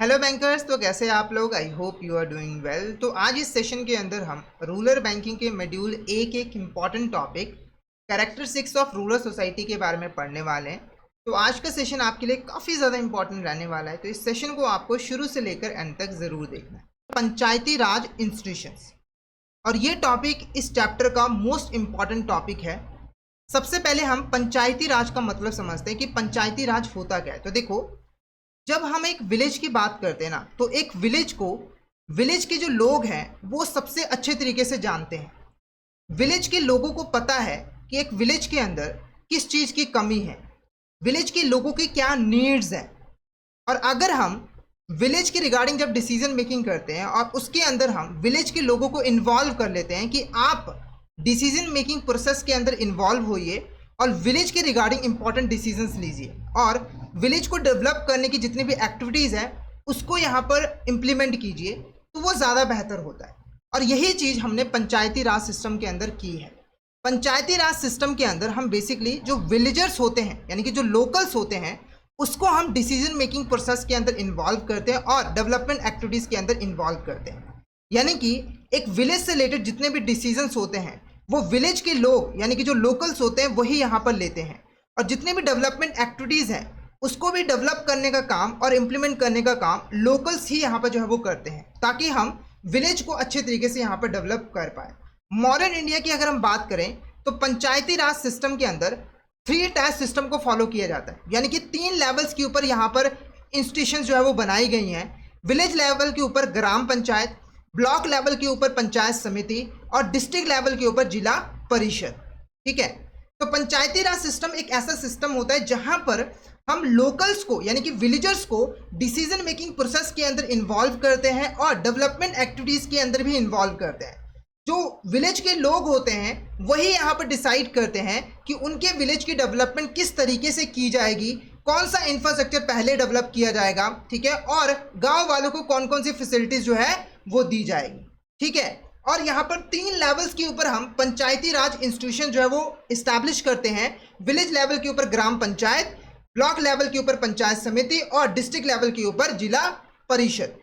Hello bankers, तो कैसे हैं आप लोग। I hope you are doing well. तो आज इस सेशन के अंदर हम रूरल बैंकिंग के मॉड्यूल ए के एक important topic characteristics of rural society के बारे में पढ़ने वाले हैं। तो आज का सेशन आपके लिए काफ़ी ज़्यादा इंपॉर्टेंट रहने वाला है, तो इस सेशन को आपको शुरू से लेकर एंड तक ज़रूर देखना है। पंचायती राज इंस्टीट्यूशंस, और ये टॉपिक इस चैप्टर का मोस्ट इम्पॉर्टेंट टॉपिक है। सबसे पहले हम पंचायती राज का मतलब समझते हैं कि पंचायती राज होता क्या है। तो देखो, जब हम एक विलेज की बात करते हैं ना, तो एक विलेज के जो लोग हैं वो सबसे अच्छे तरीके से जानते हैं। विलेज के लोगों को पता है कि एक विलेज के अंदर किस चीज़ की कमी है, विलेज के लोगों की क्या नीड्स हैं। और अगर हम विलेज के रिगार्डिंग जब डिसीजन मेकिंग करते हैं और उसके अंदर हम विलेज के लोगों को इन्वॉल्व कर लेते हैं कि आप डिसीजन मेकिंग प्रोसेस के अंदर इन्वॉल्व होइए और विलेज के रिगार्डिंग इंपॉर्टेंट डिसीजंस लीजिए और विलेज को डेवलप करने की जितनी भी एक्टिविटीज़ हैं उसको यहाँ पर इम्प्लीमेंट कीजिए, तो वो ज़्यादा बेहतर होता है। और यही चीज़ हमने पंचायती राज सिस्टम के अंदर की है। पंचायती राज सिस्टम के अंदर हम बेसिकली जो विलेजर्स होते हैं यानी कि जो लोकल्स होते हैं उसको हम डिसीजन मेकिंग प्रोसेस के अंदर इन्वॉल्व करते हैं और डेवलपमेंट एक्टिविटीज़ के अंदर इन्वॉल्व करते हैं। यानी कि एक विलेज से रिलेटेड जितने भी डिसीजंस होते हैं वो विलेज के लोग यानी कि जो लोकल्स होते हैं वही यहाँ पर लेते हैं, और जितने भी डेवलपमेंट एक्टिविटीज़ हैं उसको भी डेवलप करने का काम और इम्प्लीमेंट करने का काम लोकल्स ही यहाँ पर जो है वो करते हैं, ताकि हम विलेज को अच्छे तरीके से यहाँ पर डेवलप कर पाए। मॉडर्न इंडिया की अगर हम बात करें तो पंचायती राज सिस्टम के अंदर 3 टायर सिस्टम को फॉलो किया जाता है, यानी कि 3 लेवल्स के ऊपर यहाँ पर इंस्टीट्यूशन जो है वो बनाई गई हैं। विलेज लेवल के ऊपर ग्राम पंचायत, ब्लॉक लेवल के ऊपर पंचायत समिति और डिस्ट्रिक्ट लेवल के ऊपर जिला परिषद। ठीक है, तो पंचायती राज सिस्टम एक ऐसा सिस्टम होता है जहां पर हम लोकल्स को यानी कि विलेजर्स को डिसीजन मेकिंग प्रोसेस के अंदर इन्वॉल्व करते हैं और डेवलपमेंट एक्टिविटीज़ के अंदर भी इन्वॉल्व करते हैं। जो विलेज के लोग होते हैं वही यहाँ पर डिसाइड करते हैं कि उनके विलेज की डेवलपमेंट किस तरीके से की जाएगी, कौन सा इंफ्रास्ट्रक्चर पहले डेवलप किया जाएगा, ठीक है, और गांव वालों को कौन कौन सी फैसिलिटीज़ जो है वो दी जाएगी। ठीक है, और यहाँ पर 3 लेवल्स के ऊपर हम पंचायती राज इंस्टीट्यूशन जो है वो इस्टेब्लिश करते हैं। विलेज लेवल के ऊपर ग्राम पंचायत, ब्लॉक लेवल के ऊपर पंचायत समिति और डिस्ट्रिक्ट लेवल के ऊपर जिला परिषद।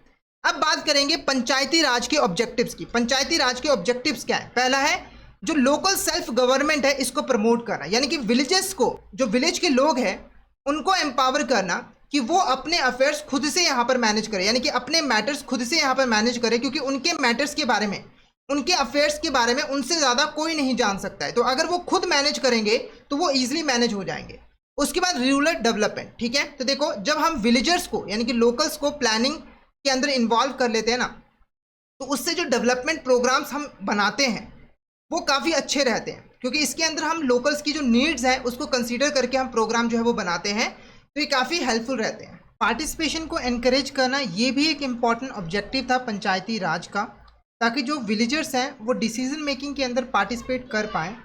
अब बात करेंगे पंचायती राज के ऑब्जेक्टिव्स की। पंचायती राज के ऑब्जेक्टिव्स क्या है? पहला है जो लोकल सेल्फ गवर्नमेंट है इसको प्रमोट करना, यानी कि विलेजेस को, जो विलेज के लोग हैं उनको एम्पावर करना कि वो अपने अफेयर्स खुद से यहाँ पर मैनेज करें, यानी कि अपने मैटर्स खुद से यहाँ पर मैनेज करें, क्योंकि उनके मैटर्स के बारे में, उनके अफेयर्स के बारे में उनसे ज़्यादा कोई नहीं जान सकता है। तो अगर वो खुद मैनेज करेंगे तो वो ईजिली मैनेज हो जाएंगे। उसके बाद रूरल डेवलपमेंट। ठीक है, तो देखो, जब हम विलेजर्स को यानी कि लोकल्स को प्लानिंग के अंदर इन्वॉल्व कर लेते हैं ना, तो उससे जो डेवलपमेंट प्रोग्राम्स हम बनाते हैं वो काफ़ी अच्छे रहते हैं, क्योंकि इसके अंदर हम लोकल्स की जो नीड्स हैं उसको कंसीडर करके हम प्रोग्राम जो है वो बनाते हैं, तो ये काफ़ी हेल्पफुल रहते हैं। पार्टिसिपेशन को एनकरेज करना ये भी एक इम्पॉर्टेंट ऑब्जेक्टिव था पंचायती राज का, ताकि जो विलेजर्स हैं वो डिसीजन मेकिंग के अंदर पार्टिसिपेट कर पाएँ,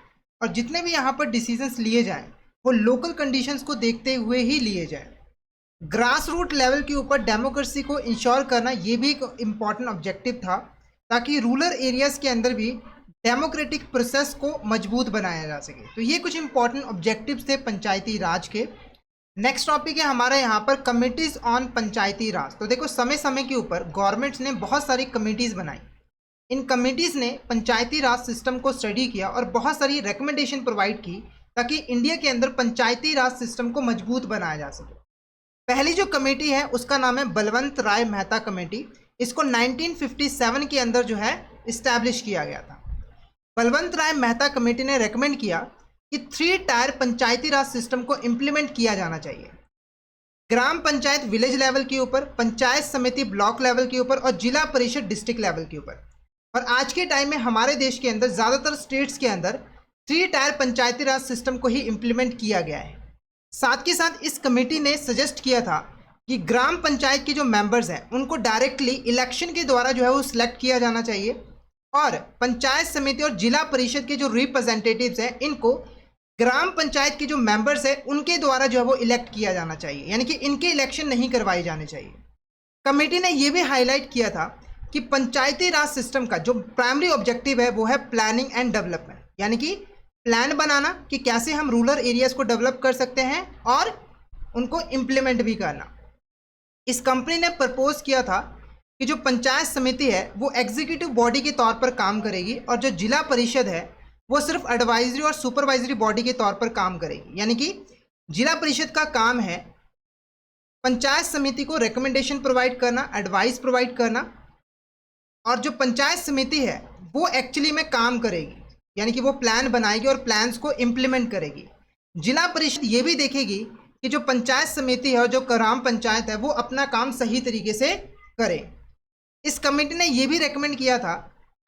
और जितने भी यहाँ पर डिसीजंस लिए जाएँ वो लोकल कंडीशंस को देखते हुए ही लिए जाएँ। ग्रास रूट लेवल के ऊपर डेमोक्रेसी को इंश्योर करना ये भी एक इम्पॉर्टेंट ऑब्जेक्टिव था, ताकि रूरल एरियाज़ के अंदर भी डेमोक्रेटिक प्रोसेस को मजबूत बनाया जा सके। तो ये कुछ इंपॉर्टेंट ऑब्जेक्टिव्स थे पंचायती राज के। नेक्स्ट टॉपिक है हमारा यहाँ पर कमिटीज़ ऑन पंचायती राज। तो देखो, समय समय के ऊपर गवर्नमेंट्स ने बहुत सारी कमिटीज़ बनाई। इन कमिटीज़ ने पंचायती राज सिस्टम को स्टडी किया और बहुत सारी रिकमेंडेशन प्रोवाइड की, ताकि इंडिया के अंदर पंचायती राज सिस्टम को मजबूत बनाया जा सके। पहली जो कमेटी है उसका नाम है बलवंत राय मेहता कमेटी। इसको 1957 के अंदर जो है इस्टेब्लिश किया गया था। बलवंत राय मेहता कमेटी ने रेकमेंड किया कि 3 टायर पंचायती राज सिस्टम को इम्प्लीमेंट किया जाना चाहिए। ग्राम पंचायत विलेज लेवल के ऊपर, पंचायत समिति ब्लॉक लेवल के ऊपर और जिला परिषद डिस्ट्रिक्ट लेवल के ऊपर। और आज के टाइम में हमारे देश के अंदर ज़्यादातर स्टेट्स के अंदर 3 टायर पंचायती राज सिस्टम को ही इम्प्लीमेंट किया गया है। साथ के साथ इस कमेटी ने सजेस्ट किया था कि ग्राम पंचायत के जो मेंबर्स हैं उनको डायरेक्टली इलेक्शन के द्वारा जो है वो सिलेक्ट किया जाना चाहिए, और पंचायत समिति और जिला परिषद के जो रिप्रेजेंटेटिव्स हैं इनको ग्राम पंचायत के जो मेंबर्स हैं उनके द्वारा जो है वो इलेक्ट किया जाना चाहिए, यानी कि इनके इलेक्शन नहीं करवाए जाने चाहिए। कमेटी ने ये भी हाईलाइट किया था कि पंचायती राज सिस्टम का जो प्राइमरी ऑब्जेक्टिव है वो है प्लानिंग एंड डेवलपमेंट, यानी कि प्लान बनाना कि कैसे हम रूरल एरियाज़ को डेवलप कर सकते हैं और उनको इम्प्लीमेंट भी करना। इस कंपनी ने प्रपोज किया था कि जो पंचायत समिति है वो एग्जीक्यूटिव बॉडी के तौर पर काम करेगी और जो जिला परिषद है वो सिर्फ एडवाइजरी और सुपरवाइजरी बॉडी के तौर पर काम करेगी। यानी कि जिला परिषद का काम है पंचायत समिति को रिकमेंडेशन प्रोवाइड करना, एडवाइस प्रोवाइड करना, और जो पंचायत समिति है वो एक्चुअली में काम करेगी, यानी कि वो प्लान बनाएगी और प्लान्स को इम्प्लीमेंट करेगी। जिला परिषद ये भी देखेगी कि जो पंचायत समिति है और जो ग्राम पंचायत है वो अपना काम सही तरीके से करे। इस कमेटी ने ये भी रेकमेंड किया था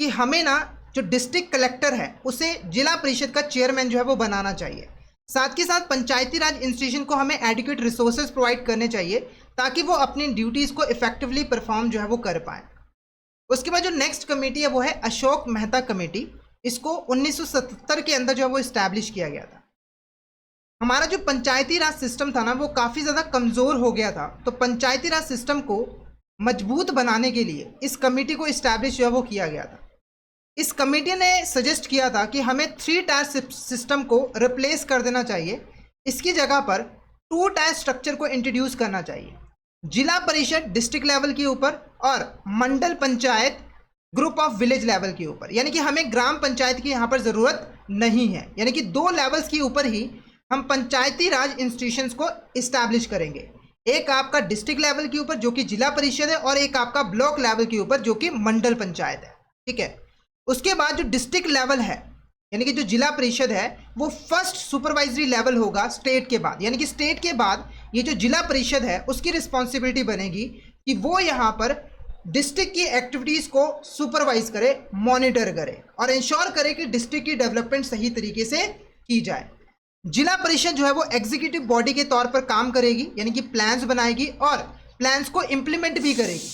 कि हमें ना जो डिस्ट्रिक्ट कलेक्टर है उसे जिला परिषद का चेयरमैन जो है वो बनाना चाहिए। साथ के साथ पंचायती राज इंस्टीट्यूशन को हमें एडिक्वेट रिसोर्सेज प्रोवाइड करने चाहिए ताकि वो अपनी ड्यूटीज़ को इफेक्टिवली परफॉर्म जो है वो कर पाए। उसके बाद जो नेक्स्ट कमेटी है वो है अशोक मेहता कमेटी। इसको 1977 के अंदर जो है वो इस्टेब्लिश किया गया था। हमारा जो पंचायती राज सिस्टम था ना वो काफ़ी ज़्यादा कमज़ोर हो गया था, तो पंचायती राज सिस्टम को मजबूत बनाने के लिए इस कमेटी को इस्टेब्लिश जो है वो किया गया था। इस कमेटी ने सजेस्ट किया था कि हमें 3 टायर सिस्टम को रिप्लेस कर देना चाहिए। इसकी जगह पर 2 टायर स्ट्रक्चर को इंट्रोड्यूस करना चाहिए। जिला परिषद डिस्ट्रिक्ट लेवल के ऊपर और mandal panchayat group of village level के ऊपर, यानी कि हमें ग्राम पंचायत की यहाँ पर ज़रूरत नहीं है। यानी कि 2 लेवल्स के ऊपर ही हम पंचायती राज इंस्टीट्यूशंस को इस्टेब्लिश करेंगे। एक आपका डिस्ट्रिक्ट लेवल के ऊपर जो कि जिला परिषद है और एक आपका ब्लॉक लेवल के ऊपर जो कि मंडल पंचायत है। ठीक है, उसके बाद जो डिस्ट्रिक्ट लेवल है यानी कि जो जिला परिषद है वो फर्स्ट सुपरवाइजरी लेवल होगा स्टेट के बाद। यानी कि स्टेट के बाद ये जो जिला परिषद है उसकी रिस्पॉन्सिबिलिटी बनेगी कि वो यहाँ पर डिस्ट्रिक्ट की एक्टिविटीज़ को सुपरवाइज करे, मॉनिटर करे और इंश्योर करे कि डिस्ट्रिक्ट की डेवलपमेंट सही तरीके से की जाए। जिला परिषद जो है वो एग्जीक्यूटिव बॉडी के तौर पर काम करेगी, यानी कि प्लान्स बनाएगी और प्लान्स को इम्प्लीमेंट भी करेगी।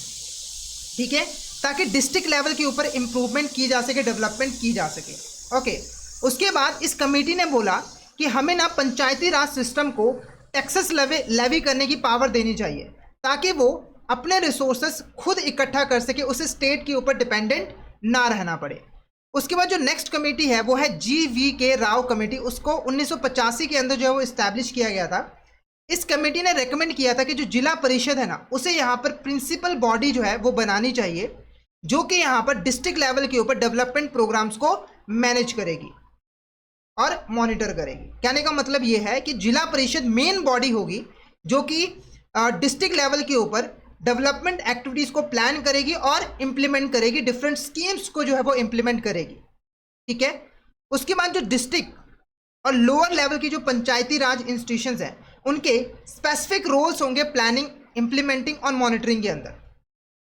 ठीक है, ताकि डिस्ट्रिक्ट लेवल के ऊपर इम्प्रूवमेंट की जा सके, डेवलपमेंट की जा सके। ओके, उसके बाद इस कमेटी ने बोला कि हमें ना पंचायती राज सिस्टम को टैक्सेस लेवी करने की पावर देनी चाहिए ताकि वो अपने रिसोर्सेस खुद इकट्ठा कर सके, उसे स्टेट के ऊपर डिपेंडेंट ना रहना पड़े। उसके बाद जो नेक्स्ट कमेटी है वो है GVK राव कमेटी। उसको 1985 के अंदर जो है वो इस्टेब्लिश किया गया था। इस कमेटी ने रेकमेंड किया था कि जो जिला परिषद है ना उसे यहाँ पर प्रिंसिपल बॉडी जो है वो बनानी चाहिए जो कि यहाँ पर डिस्ट्रिक्ट लेवल के ऊपर डेवलपमेंट प्रोग्राम्स को मैनेज करेगी और मॉनिटर करेगी। कहने का मतलब ये है कि जिला परिषद मेन बॉडी होगी जो कि डिस्ट्रिक्ट लेवल के ऊपर डेवलपमेंट एक्टिविटीज़ को प्लान करेगी और इम्प्लीमेंट करेगी, डिफरेंट स्कीम्स को जो है वो इम्प्लीमेंट करेगी। ठीक है, उसके बाद जो डिस्ट्रिक्ट और लोअर लेवल की जो पंचायती राज इंस्टीट्यूशंस हैं उनके स्पेसिफिक रोल्स होंगे प्लानिंग, इम्प्लीमेंटिंग और मॉनिटरिंग के अंदर।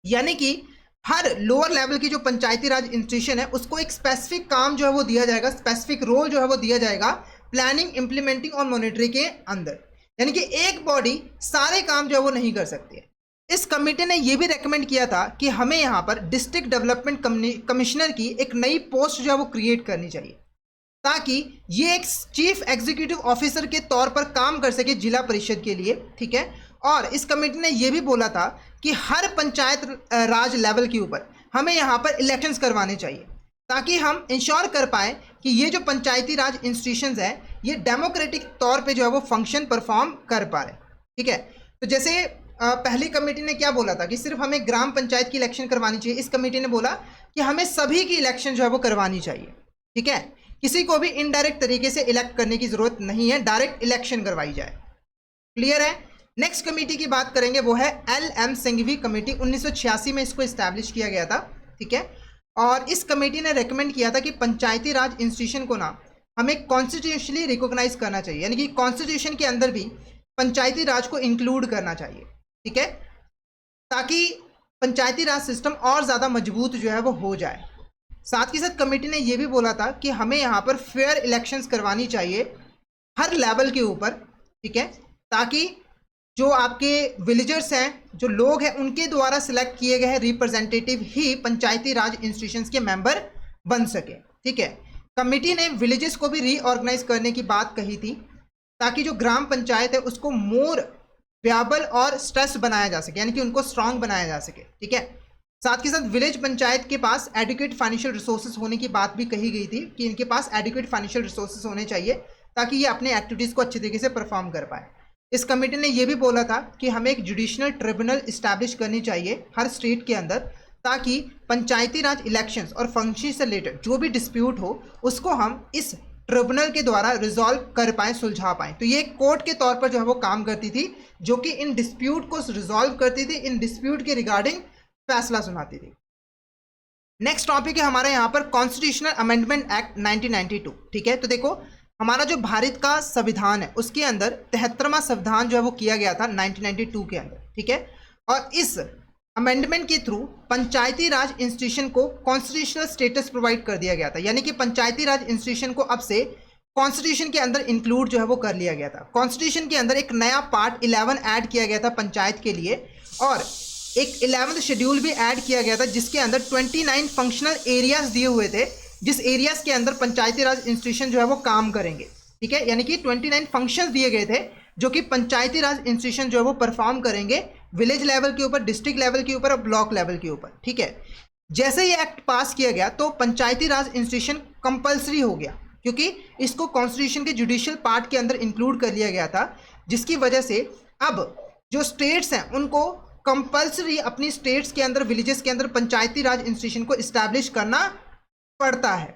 यानी कि हर लोअर लेवल की जो पंचायती राज इंस्टीट्यूशन है उसको एक स्पेसिफिक काम जो है वो दिया जाएगा, स्पेसिफिक रोल जो है वो दिया जाएगा प्लानिंग, इम्प्लीमेंटिंग और मॉनिटरिंग के अंदर। यानी कि एक बॉडी सारे काम जो है वो नहीं कर सकती है। इस कमेटी ने यह भी रेकमेंड किया था कि हमें यहाँ पर डिस्ट्रिक्ट डेवलपमेंट कमिश्नर की एक नई पोस्ट जो है वो क्रिएट करनी चाहिए ताकि ये एक चीफ एग्जीक्यूटिव ऑफिसर के तौर पर काम कर सके जिला परिषद के लिए। ठीक है, और इस कमेटी ने यह भी बोला था कि हर पंचायत राज लेवल के ऊपर हमें यहाँ पर इलेक्शंस करवाने चाहिए ताकि हम इंश्योर कर पाए कि ये जो पंचायती राज इंस्टीट्यूशंस हैं ये डेमोक्रेटिक तौर पे जो है वो फंक्शन परफॉर्म कर पा रहे। ठीक है, तो जैसे पहली कमेटी ने क्या बोला था कि सिर्फ हमें ग्राम पंचायत की इलेक्शन करवानी चाहिए, इस कमेटी ने बोला कि हमें सभी की इलेक्शन जो है वो करवानी चाहिए। ठीक है, किसी को भी इनडायरेक्ट तरीके से इलेक्ट करने की जरूरत नहीं है, डायरेक्ट इलेक्शन करवाई जाए। क्लियर है। नेक्स्ट कमेटी की बात करेंगे वो है LM सिंघवी कमेटी। 1986 में इसको इस्टेब्लिश किया गया था। ठीक है, और इस कमेटी ने रेकमेंड किया था कि पंचायती राज इंस्टीट्यूशन को ना हमें कॉन्स्टिट्यूशनली रिकॉग्नाइज करना चाहिए, यानी कि कॉन्स्टिट्यूशन के अंदर भी पंचायती राज को इंक्लूड करना चाहिए। ठीक है, ताकि पंचायती राज सिस्टम और ज़्यादा मजबूत जो है वो हो जाए। साथ ही साथ कमेटी ने यह भी बोला था कि हमें यहाँ पर फेयर इलेक्शंस करवानी चाहिए हर लेवल के ऊपर। ठीक है, ताकि जो आपके विलेजर्स हैं, जो लोग हैं, उनके द्वारा सिलेक्ट किए गए रिप्रेजेंटेटिव ही पंचायती राज इंस्टीट्यूशंस के मेंबर बन सके। ठीक है, कमेटी ने विलेजेस को भी रीऑर्गेनाइज करने की बात कही थी ताकि जो ग्राम पंचायत है उसको मोर व्याबल और स्ट्रेस बनाया जा सके, यानी कि उनको स्ट्रांग बनाया जा सके। ठीक है, साथ के साथ विलेज पंचायत के पास एडिक्वेट फाइनेंशियल रिसोर्सेज होने की बात भी कही गई थी कि इनके पास एडिक्वेट फाइनेंशियल रिसोर्सेज होने चाहिए ताकि ये अपने एक्टिविटीज़ को अच्छे तरीके से परफॉर्म कर पाए। इस कमेटी ने यह भी बोला था कि हमें एक जुडिशनल ट्रिब्यूनल इस्टेब्लिश करनी चाहिए हर स्टेट के अंदर, ताकि पंचायती राज इलेक्शंस और फंक्शन से रिलेटेड जो भी डिस्प्यूट हो उसको हम इस ट्रिब्यूनल के द्वारा रिजॉल्व कर पाएँ, सुलझा पाएँ। तो ये कोर्ट के तौर पर जो है वो काम करती थी, जो कि इन डिस्प्यूट को रिजॉल्व करती थी, इन डिस्प्यूट के रिगार्डिंग फैसला सुनाती थी। नेक्स्ट टॉपिक है हमारा यहाँ पर कॉन्स्टिट्यूशनल अमेंडमेंट एक्ट 1992। ठीक है, तो देखो हमारा जो भारत का संविधान है उसके अंदर 73वां संविधान जो है वो किया गया था 1992 के अंदर। ठीक है, और इस अमेंडमेंट के थ्रू पंचायती राज इंस्टीट्यूशन को कॉन्स्टिट्यूशनल स्टेटस प्रोवाइड कर दिया गया था, यानी कि पंचायती राज इंस्टीट्यूशन को अब से कॉन्स्टिट्यूशन के अंदर इंक्लूड जो है वो कर लिया गया था। कॉन्स्टिट्यूशन के अंदर एक नया पार्ट 11 ऐड किया गया था पंचायत के लिए, और एक 11th शेड्यूल भी ऐड किया गया था जिसके अंदर 29 फंक्शनल एरियाज दिए हुए थे, जिस एरियाज के अंदर पंचायती राज इंस्टीट्यूशन जो है वो काम करेंगे। ठीक है, यानी कि 29 फंक्शंस दिए गए थे जो कि पंचायती राज इंस्टीट्यूशन जो है वो परफॉर्म करेंगे विलेज लेवल के ऊपर, डिस्ट्रिक्ट लेवल के ऊपर और ब्लॉक लेवल के ऊपर। ठीक है, जैसे ये एक्ट पास किया गया तो पंचायती राज इंस्टीट्यूशन कंपल्सरी हो गया, क्योंकि इसको कॉन्स्टिट्यूशन के जुडिशियल पार्ट के अंदर इंक्लूड कर लिया गया था, जिसकी वजह से अब जो स्टेट्स हैं उनको कंपल्सरी अपनी स्टेट्स के अंदर, विलेजेस के अंदर पंचायती राज इंस्टीट्यूशन को इस्टेब्लिश करना पड़ता है।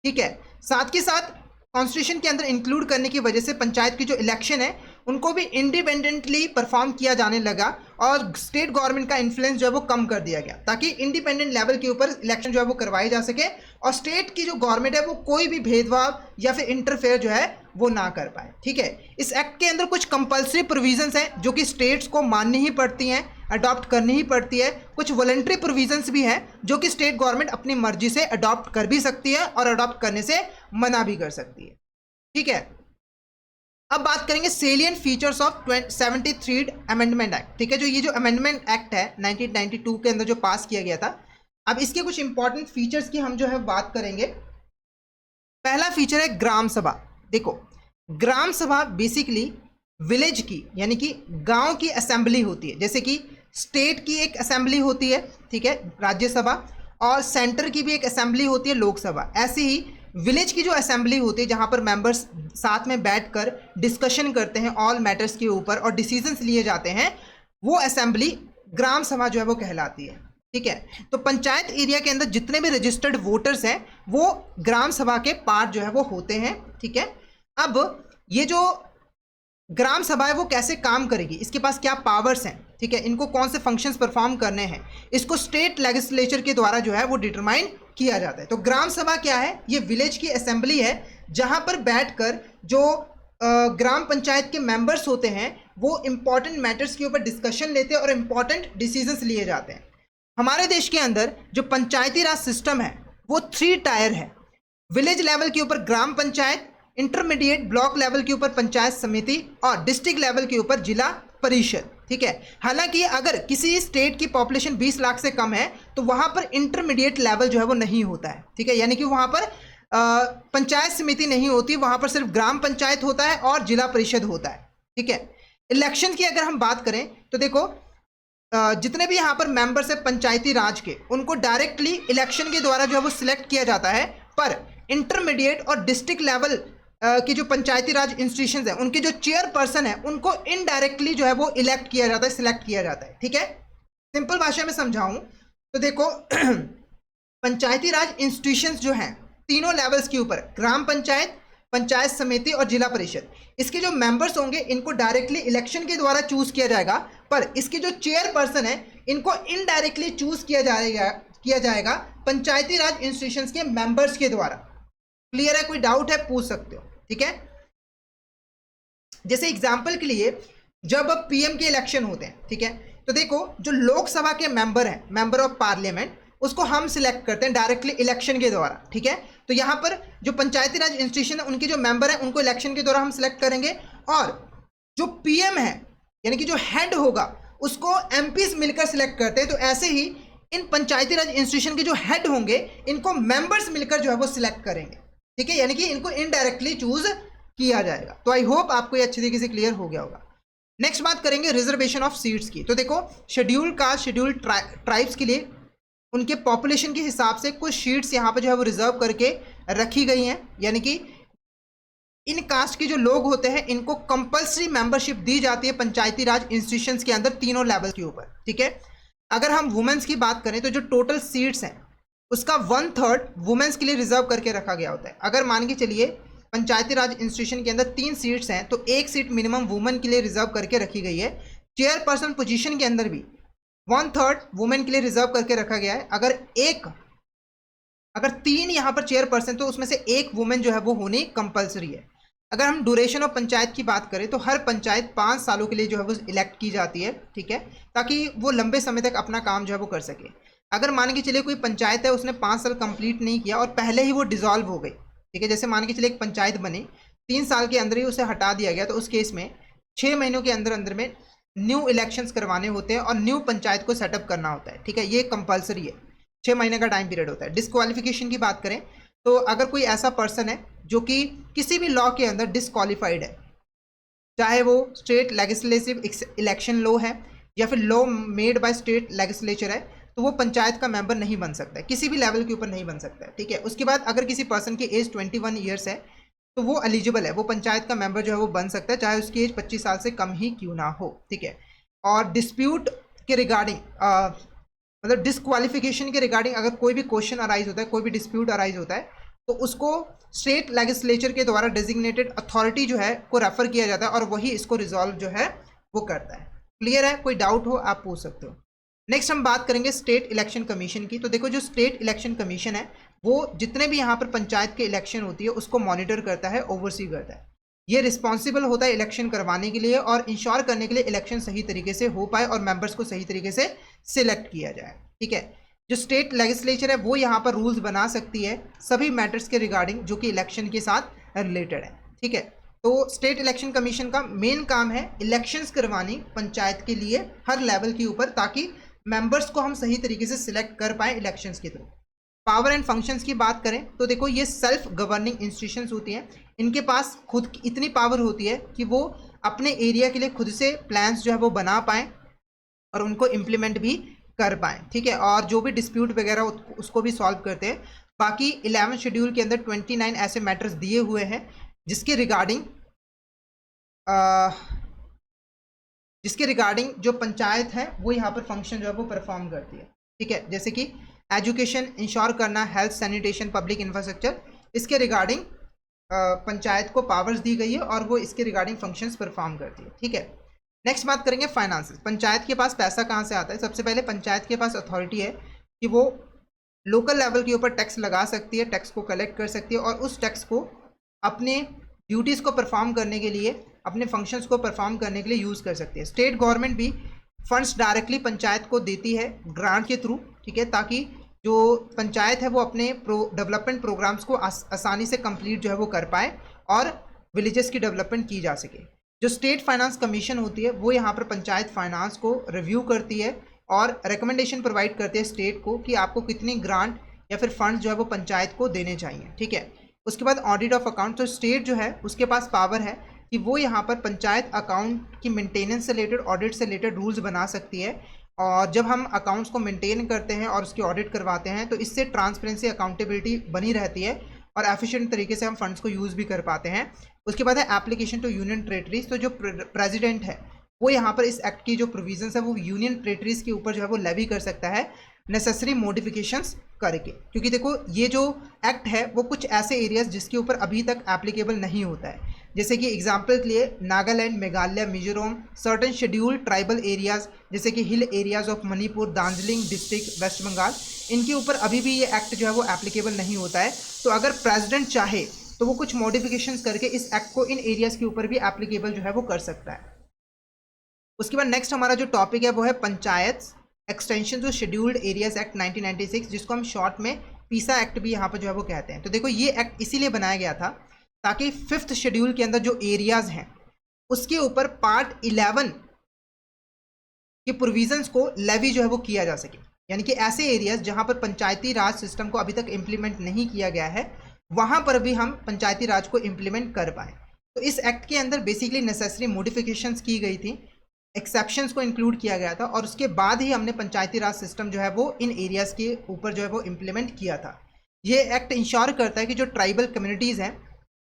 ठीक है, साथ के साथ कॉन्स्टिट्यूशन के अंदर इंक्लूड करने की वजह से पंचायत की जो इलेक्शन है उनको भी इंडिपेंडेंटली परफॉर्म किया जाने लगा, और स्टेट गवर्नमेंट का इन्फ्लुएंस जो है वो कम कर दिया गया, ताकि इंडिपेंडेंट लेवल के ऊपर इलेक्शन जो है वो करवाई जा सके और स्टेट की जो गवर्नमेंट है वो कोई भी भेदभाव या फिर इंटरफेयर जो है वो ना कर पाए। ठीक है, इस एक्ट के अंदर कुछ कंपल्सरी प्रोविजंस हैं जो कि स्टेट्स को माननी ही पड़ती हैं, अडॉप्ट करनी ही पड़ती है। कुछ वॉलंटरी प्रोविजंस भी हैं जो कि स्टेट गवर्नमेंट अपनी मर्जी से अडॉप्ट कर भी सकती है और अडॉप्ट करने से मना भी कर सकती है। ठीक है, अब बात करेंगे salient features of 73 amendment act. ठीक है, जो ये जो अमेंडमेंट एक्ट है 1992 के अंदर जो पास किया गया था, अब इसके कुछ इंपॉर्टेंट फीचर्स की हम जो है बात करेंगे। पहला फीचर है ग्राम सभा। देखो, ग्राम सभा बेसिकली विलेज की यानी कि गांव की असेंबली होती है, जैसे कि स्टेट की एक असेंबली होती है, ठीक है, राज्यसभा, और सेंटर की भी एक असेंबली होती है, लोकसभा। ऐसे ही विलेज की जो असेंबली होती है जहां पर मेंबर्स साथ में बैठकर डिस्कशन करते हैं ऑल मैटर्स के ऊपर और डिसीजंस लिए जाते हैं, वो असेंबली ग्राम सभा जो है वो कहलाती है। ठीक है, तो पंचायत एरिया के अंदर जितने भी रजिस्टर्ड वोटर्स हैं वो ग्राम सभा के पार्ट जो है वो होते हैं। ठीक है, अब ये जो ग्राम सभा है वो कैसे काम करेगी, इसके पास क्या पावर्स हैं, ठीक है, इनको कौन से फंक्शंस परफॉर्म करने हैं, इसको स्टेट लेजिस्लेचर के द्वारा जो है वो डिटरमाइन किया जाता है। तो ग्राम सभा क्या है, ये विलेज की असेंबली है जहां पर बैठकर जो ग्राम पंचायत के मेंबर्स होते हैं वो इंपॉर्टेंट मैटर्स के ऊपर डिस्कशन लेते हैं और इंपॉर्टेंट डिसीजंस लिए जाते हैं। हमारे देश के अंदर जो पंचायती राज सिस्टम है वो 3 टायर है। विलेज लेवल के ऊपर ग्राम पंचायत, इंटरमीडिएट ब्लॉक लेवल के ऊपर पंचायत समिति और डिस्ट्रिक्ट लेवल के ऊपर जिला परिषद। ठीक है, हालांकि अगर किसी स्टेट की पॉपुलेशन 20 लाख से कम है तो वहां पर इंटरमीडिएट लेवल जो है वो नहीं होता है। ठीक है, यानी कि वहां पर पंचायत समिति नहीं होती, वहां पर सिर्फ ग्राम पंचायत होता है और जिला परिषद होता है। ठीक है, इलेक्शन की अगर हम बात करें तो देखो जितने भी यहाँ पर मेंबर्स है पंचायती राज के, उनको डायरेक्टली इलेक्शन के द्वारा जो है वो सिलेक्ट किया जाता है, पर इंटरमीडिएट और डिस्ट्रिक्ट लेवल की जो पंचायती राज इंस्टीट्यूशंस हैं उनके जो चेयरपर्सन है उनको इनडायरेक्टली जो है वो इलेक्ट किया जाता है, सिलेक्ट किया जाता है। ठीक है, सिंपल भाषा में समझाऊं तो देखो पंचायती राज इंस्टीट्यूशंस जो हैं तीनों लेवल्स के ऊपर, ग्राम पंचायत, पंचायत समिति और जिला परिषद, इसके जो मेंबर्स होंगे इनको डायरेक्टली इलेक्शन के द्वारा चूज किया जाएगा, पर इसके जो चेयरपर्सन है इनको इनडायरेक्टली चूज किया जाएगा पंचायती राज इंस्टीट्यूशंस के मेंबर्स के द्वारा। क्लियर है, कोई डाउट है पूछ सकते हो। ठीक है, जैसे एग्जांपल के लिए जब अब पीएम के इलेक्शन होते हैं, ठीक है, तो देखो जो लोकसभा के मेंबर हैं, मेंबर ऑफ पार्लियामेंट, उसको हम सिलेक्ट करते हैं डायरेक्टली इलेक्शन के द्वारा। ठीक है, तो यहाँ पर जो पंचायती राज इंस्टीट्यूशन है उनके जो मेंबर हैं उनको इलेक्शन के द्वारा हम सिलेक्ट करेंगे, और जो पीएम है यानी कि जो हेड होगा उसको एमपीज मिलकर सिलेक्ट करते हैं। तो ऐसे ही इन पंचायती राज इंस्टीट्यूशन के जो हेड होंगे इनको मेंबर्स मिलकर जो है वो सिलेक्ट करेंगे। ठीक है, यानी कि इनको इनडायरेक्टली चूज किया जाएगा। तो आई होप आपको ये अच्छी तरीके से क्लियर हो गया होगा। नेक्स्ट बात करेंगे रिजर्वेशन ऑफ सीट्स की। तो देखो शेड्यूल कास्ट, शेड्यूल ट्राइब्स के लिए उनके पॉपुलेशन के हिसाब से कुछ सीट्स यहाँ पर जो है वो रिजर्व करके रखी गई हैं, यानी कि इन कास्ट के जो लोग होते हैं इनको कंपल्सरी मेंबरशिप दी जाती है पंचायती राज इंस्टीट्यूशंस के अंदर तीनों लेवल के ऊपर, ठीक है। अगर हम वुमेन्स की बात करें तो जो टोटल सीट्स हैं उसका 1/3 वुमेन्स के लिए रिजर्व करके रखा गया होता है। अगर मान के चलिए पंचायती राज इंस्टीट्यूशन के अंदर 3 सीट्स हैं तो 1 सीट मिनिमम वुमेन के लिए रिजर्व करके रखी गई है। चेयरपर्सन पोजीशन के अंदर भी 1/3 वुमेन के लिए रिजर्व करके रखा गया है। अगर 3 यहाँ पर चेयरपर्सन तो उसमें से 1 वुमेन जो है वो होनी कंपलसरी है। अगर हम ड्यूरेशन ऑफ पंचायत की बात करें तो हर पंचायत 5 सालों के लिए जो है वो इलेक्ट की जाती है, ठीक है, ताकि वो लंबे समय तक अपना काम जो है वो कर सके। अगर मान के चलिए कोई पंचायत है उसने 5 साल कंप्लीट नहीं किया और पहले ही वो डिसॉल्व हो गई, ठीक है, जैसे मान के चलिए एक पंचायत बनी 3 साल के अंदर ही उसे हटा दिया गया, तो उस केस में 6 महीनों के अंदर अंदर में न्यू इलेक्शंस करवाने होते हैं और न्यू पंचायत को सेटअप करना होता है, ठीक है, ये कंपलसरी है। 6 महीने का टाइम पीरियड होता है। डिस्क्वालिफिकेशन की बात करें तो अगर कोई ऐसा पर्सन है जो कि किसी भी लॉ के अंदर डिसक्वालीफाइड है, चाहे वो स्टेट लेजिस्लेटिव इलेक्शन लॉ है या फिर law made by state legislature है, तो वो पंचायत का मेंबर नहीं बन सकता है, किसी भी लेवल के ऊपर नहीं बन सकता है, ठीक है। उसके बाद अगर किसी पर्सन की एज 21 ईयर्स है तो वो एलिजिबल है, वो पंचायत का मेंबर जो है वो बन सकता है, चाहे उसकी एज 25 साल से कम ही क्यों ना हो, ठीक है। और डिस्प्यूट के रिगार्डिंग मतलब डिस्क्वालिफिकेशन के रिगार्डिंग अगर कोई भी क्वेश्चन अराइज होता है, कोई भी डिस्प्यूट अराइज होता है, तो उसको स्टेट लेजिस्लेचर के द्वारा डेजिग्नेटेड अथॉरिटी जो है को रेफर किया जाता है और वही इसको रिजॉल्व जो है वो करता है। क्लियर है? कोई डाउट हो आप पूछ सकते हो। नेक्स्ट हम बात करेंगे स्टेट इलेक्शन कमीशन की। तो देखो जो स्टेट इलेक्शन कमीशन है वो जितने भी यहाँ पर पंचायत के इलेक्शन होती है उसको मॉनिटर करता है, ओवरसी करता है। ये रिस्पॉन्सिबल होता है इलेक्शन करवाने के लिए और इंश्योर करने के लिए इलेक्शन सही तरीके से हो पाए और मेंबर्स को सही तरीके से सिलेक्ट किया जाए, ठीक है। जो स्टेट लेजिस्लेचर है वो यहाँ पर रूल्स बना सकती है सभी मैटर्स के रिगार्डिंग जो कि इलेक्शन के साथ रिलेटेड है, ठीक है। तो स्टेट इलेक्शन कमीशन का मेन काम है इलेक्शंस करवानी पंचायत के लिए हर लेवल के ऊपर, ताकि मेंबर्स को हम सही तरीके से सिलेक्ट कर पाए इलेक्शंस के थ्रू। पावर एंड फंक्शंस की बात करें तो देखो ये सेल्फ गवर्निंग इंस्टीट्यूशंस होती हैं, इनके पास खुद की इतनी पावर होती है कि वो अपने एरिया के लिए खुद से प्लान्स जो है वो बना पाएँ और उनको इम्प्लीमेंट भी कर पाएँ, ठीक है। और जो भी डिस्प्यूट वगैरह उसको भी सॉल्व करते हैं। बाकी 11 शेड्यूल के अंदर 29 ऐसे मैटर्स दिए हुए हैं जिसके रिगार्डिंग जो पंचायत है वो यहाँ पर फंक्शन जो है वो परफॉर्म करती है, ठीक है। जैसे कि एजुकेशन इंश्योर करना, हेल्थ, सैनिटेशन, पब्लिक इंफ्रास्ट्रक्चर, इसके रिगार्डिंग पंचायत को पावर्स दी गई है और वो इसके रिगार्डिंग फंक्शंस परफॉर्म करती है, ठीक है। नेक्स्ट बात करेंगे फाइनेंसेस। पंचायत के पास पैसा कहाँ से आता है? सबसे पहले पंचायत के पास अथॉरिटी है कि वो लोकल लेवल के ऊपर टैक्स लगा सकती है, टैक्स को कलेक्ट कर सकती है और उस टैक्स को अपने ड्यूटीज़ को परफॉर्म करने के लिए, अपने फंक्शंस को परफॉर्म करने के लिए यूज़ कर सकती है। स्टेट गवर्नमेंट भी फंड्स डायरेक्टली पंचायत को देती है ग्रांट के थ्रू, ठीक है, ताकि जो पंचायत है वो अपने डेवलपमेंट प्रोग्राम्स को आसानी से कंप्लीट जो है वो कर पाए और विलेजेस की डेवलपमेंट की जा सके। जो स्टेट फाइनेंस कमीशन होती है वो यहाँ पर पंचायत फाइनेंस को रिव्यू करती है और रिकमेंडेशन प्रोवाइड करती है स्टेट को कि आपको कितनी ग्रांट या फिर फंड जो है वो पंचायत को देने चाहिए, ठीक है। उसके बाद ऑडिट ऑफ अकाउंट। तो स्टेट जो है उसके पास पावर है कि वो यहाँ पर पंचायत अकाउंट की मेंटेनेंस से रिलेटेड, ऑडिट से रिलेटेड रूल्स बना सकती है और जब हम अकाउंट्स को मेंटेन करते हैं और उसकी ऑडिट करवाते हैं तो इससे ट्रांसपेरेंसी, अकाउंटेबिलिटी बनी रहती है और एफिशिएंट तरीके से हम फंड्स को यूज़ भी कर पाते हैं। उसके बाद है एप्लीकेशन टू यूनियन टेरेटरीज। तो जो प्रेसिडेंट है वो यहाँ पर इस एक्ट की जो प्रोविजंस है वो यूनियन टेरेटरीज के ऊपर जो है वो लेवी कर सकता है नेसेसरी मॉडिफिकेशंस करके, क्योंकि देखो ये जो एक्ट है वो कुछ ऐसे एरियाज जिसके ऊपर अभी तक एप्लीकेबल नहीं होता है, जैसे कि एग्जाम्पल के लिए Nagaland, Meghalaya, Mizoram, certain scheduled tribal areas जैसे कि hill areas of Manipur, Darjeeling district, West Bengal, इनके ऊपर अभी भी ये एक्ट जो है वो एप्लीकेबल नहीं होता है। तो अगर प्रेसिडेंट चाहे तो वो कुछ मॉडिफिकेशंस करके इस एक्ट को इन एरियाज के ऊपर भी एप्लीकेबल जो है वो कर सकता है। उसके बाद नेक्स्ट हमारा जो टॉपिक है वो है panchayat extension to scheduled areas act 1996, जिसको हम शॉर्ट में पीसा एक्ट भी यहाँ पर जो है वो कहते हैं। तो देखो ये एक्ट इसीलिए बनाया गया था ताकि 5th शेड्यूल के अंदर जो एरियाज हैं उसके ऊपर पार्ट 11 के प्रोविजंस को लेवी जो है वो किया जा सके, यानी कि ऐसे एरियाज जहाँ पर पंचायती राज सिस्टम को अभी तक इम्प्लीमेंट नहीं किया गया है वहाँ पर भी हम पंचायती राज को इम्प्लीमेंट कर पाएँ। तो इस एक्ट के अंदर बेसिकली नेसेसरी मॉडिफिकेशंस की गई थी, एक्सेप्शंस को इंक्लूड किया गया था और उसके बाद ही हमने पंचायती राज सिस्टम जो है वो इन एरियाज़ के ऊपर जो है वो इम्प्लीमेंट किया था। ये एक्ट इंश्योर करता है कि जो ट्राइबल कम्युनिटीज़ हैं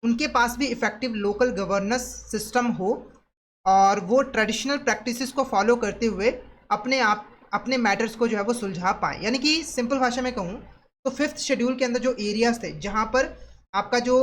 उनके पास भी इफेक्टिव लोकल गवर्नेंस सिस्टम हो और वो ट्रेडिशनल प्रैक्टिसेस को फॉलो करते हुए अपने मैटर्स को जो है वो सुलझा पाए। यानी कि सिंपल भाषा में कहूँ तो फिफ्थ शेड्यूल के अंदर जो एरियाज थे जहाँ पर आपका जो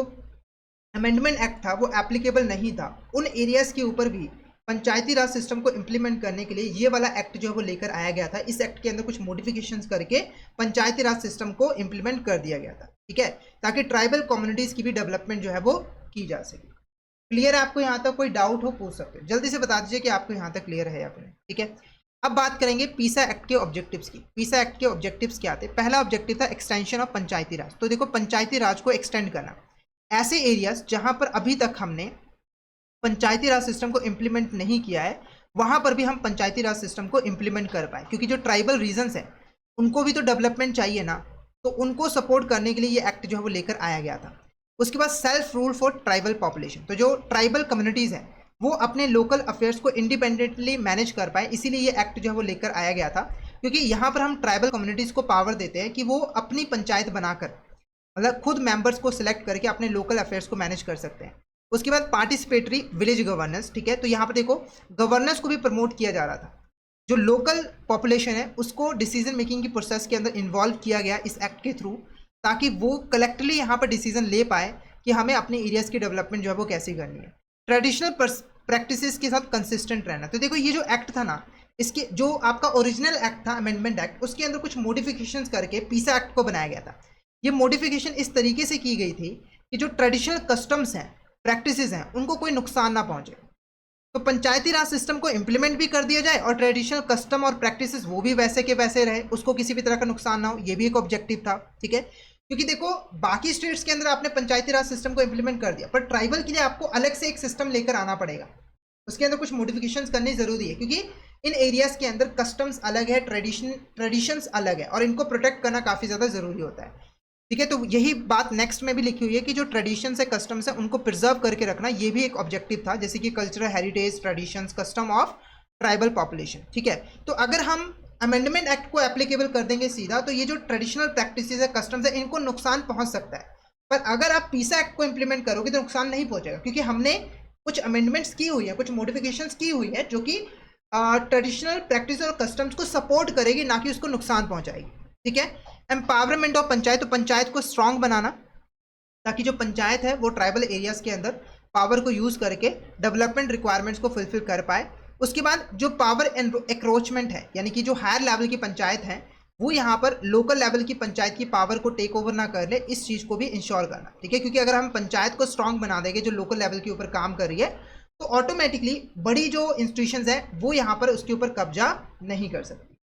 अमेंडमेंट एक्ट था वो एप्लीकेबल नहीं था, उन एरियाज के ऊपर भी पंचायती राज सिस्टम को इम्प्लीमेंट करने के लिए ये वाला एक्ट जो है वो लेकर आया गया था। इस एक्ट के अंदर कुछ मॉडिफिकेशंस करके पंचायती राज सिस्टम को इम्प्लीमेंट कर दिया गया था, ठीक है, ताकि ट्राइबल कम्युनिटीज़ की भी डेवलपमेंट जो है वो की जा सके। क्लियर है? आपको यहाँ तक कोई डाउट हो पूछ सकते हो, जल्दी से बता दीजिए कि आपको यहाँ तक क्लियर है अपने, ठीक है। अब बात करेंगे पीसा एक्ट के ऑब्जेक्टिव्स की। पीसा एक्ट के ऑब्जेक्टिव्स क्या थे? पहला ऑब्जेक्टिव था एक्सटेंशन ऑफ पंचायती राज। तो देखो, पंचायती राज को एक्सटेंड करना ऐसे एरियाज जहां पर अभी तक हमने पंचायती राज सिस्टम को इम्प्लीमेंट नहीं किया है, वहां पर भी हम पंचायती राज सिस्टम को इम्प्लीमेंट कर पाए, क्योंकि जो ट्राइबल रीजन्स हैं उनको भी तो डेवलपमेंट चाहिए ना, तो उनको सपोर्ट करने के लिए ये एक्ट जो है वो लेकर आया गया था। उसके बाद self rule for tribal population, तो जो ट्राइबल कम्युनिटीज़ हैं वो अपने लोकल अफेयर्स को इंडिपेंडेंटली मैनेज कर पाए, इसीलिए ये एक्ट जो है वो लेकर आया गया था। क्योंकि यहाँ पर हम ट्राइबल कम्युनिटीज़ को पावर देते हैं कि वो अपनी पंचायत बनाकर, मतलब खुद मेंबर्स को सिलेक्ट करके अपने लोकल अफेयर्स को मैनेज कर सकते हैं। उसके बाद पार्टिसिपेटरी विलेज गवर्नेंस, ठीक है, तो यहाँ पर देखो गवर्नेंस को भी प्रमोट किया जा रहा था। जो लोकल पॉपुलेशन है उसको डिसीजन मेकिंग की प्रोसेस के अंदर इन्वॉल्व किया गया इस एक्ट के थ्रू, ताकि वो कलेक्टिवली यहाँ पर डिसीजन ले पाए कि हमें अपने एरियाज़ की डेवलपमेंट जो है वो कैसे करनी है। ट्रेडिशनल प्रैक्टिसेस के साथ कंसिस्टेंट रहना। तो देखो, ये जो एक्ट था ना, इसके जो आपका ओरिजिनल एक्ट था अमेंडमेंट एक्ट, उसके अंदर कुछ मॉडिफिकेशंस करके पीसा एक्ट को बनाया गया था। ये मॉडिफिकेशन इस तरीके से की गई थी कि जो ट्रेडिशनल कस्टम्स हैं, प्रैक्टिसेस हैं, उनको कोई नुकसान ना पहुंचे। तो पंचायती राज सिस्टम को इंप्लीमेंट भी कर दिया जाए और ट्रेडिशनल कस्टम और प्रैक्टिसेस वो भी वैसे के वैसे रहे, उसको किसी भी तरह का नुकसान ना हो, ये भी एक ऑब्जेक्टिव था, ठीक है। क्योंकि देखो, बाकी स्टेट्स के अंदर आपने पंचायती राज सिस्टम को इंप्लीमेंट कर दिया, पर ट्राइबल के लिए आपको अलग से एक सिस्टम लेकर आना पड़ेगा, उसके अंदर कुछ मॉडिफिकेशंस करनी जरूरी है, क्योंकि इन एरियाज के अंदर कस्टम्स अलग है, ट्रेडिशंस अलग है, और इनको प्रोटेक्ट करना काफ़ी ज़्यादा ज़रूरी होता है, ठीक है। तो यही बात नेक्स्ट में भी लिखी हुई है कि जो ट्रेडिशंस है, कस्टम्स है, उनको प्रिजर्व करके रखना, ये भी एक ऑब्जेक्टिव था, जैसे कि cultural heritage, traditions, custom of tribal population, ठीक है। तो अगर हम अमेंडमेंट एक्ट को एप्लीकेबल कर देंगे सीधा, तो ये जो ट्रेडिशनल प्रैक्टिसेस है, कस्टम्स है, इनको नुकसान पहुंच सकता है। पर अगर आप पीसा एक्ट को इंप्लीमेंट करोगे तो नुकसान नहीं पहुंचेगा, क्योंकि हमने कुछ अमेंडमेंट्स की हुई है, कुछ मॉडिफिकेशंस की हुई है, जो कि ट्रेडिशनल प्रैक्टिस और कस्टम्स को सपोर्ट करेगी, ना कि उसको नुकसान पहुंचाएगी, ठीक है। एम्पावरमेंट ऑफ पंचायत, तो पंचायत को स्ट्रांग बनाना, ताकि जो पंचायत है वो ट्राइबल एरियाज के अंदर पावर को यूज करके डेवलपमेंट रिक्वायरमेंट्स को फुलफिल कर पाए। उसके बाद जो पावर एक्रोचमेंट है, यानी कि जो हायर लेवल की पंचायत है वो यहाँ पर लोकल लेवल की पंचायत की पावर को टेक ओवर ना कर ले, इस चीज़ को भी इंश्योर करना, ठीक है। क्योंकि अगर हम पंचायत को स्ट्रांग बना देंगे जो लोकल लेवल के ऊपर काम कर रही है, तो ऑटोमेटिकली बड़ी जो इंस्टीट्यूशंस हैं वो यहाँ पर उसके ऊपर कब्जा नहीं कर सकती।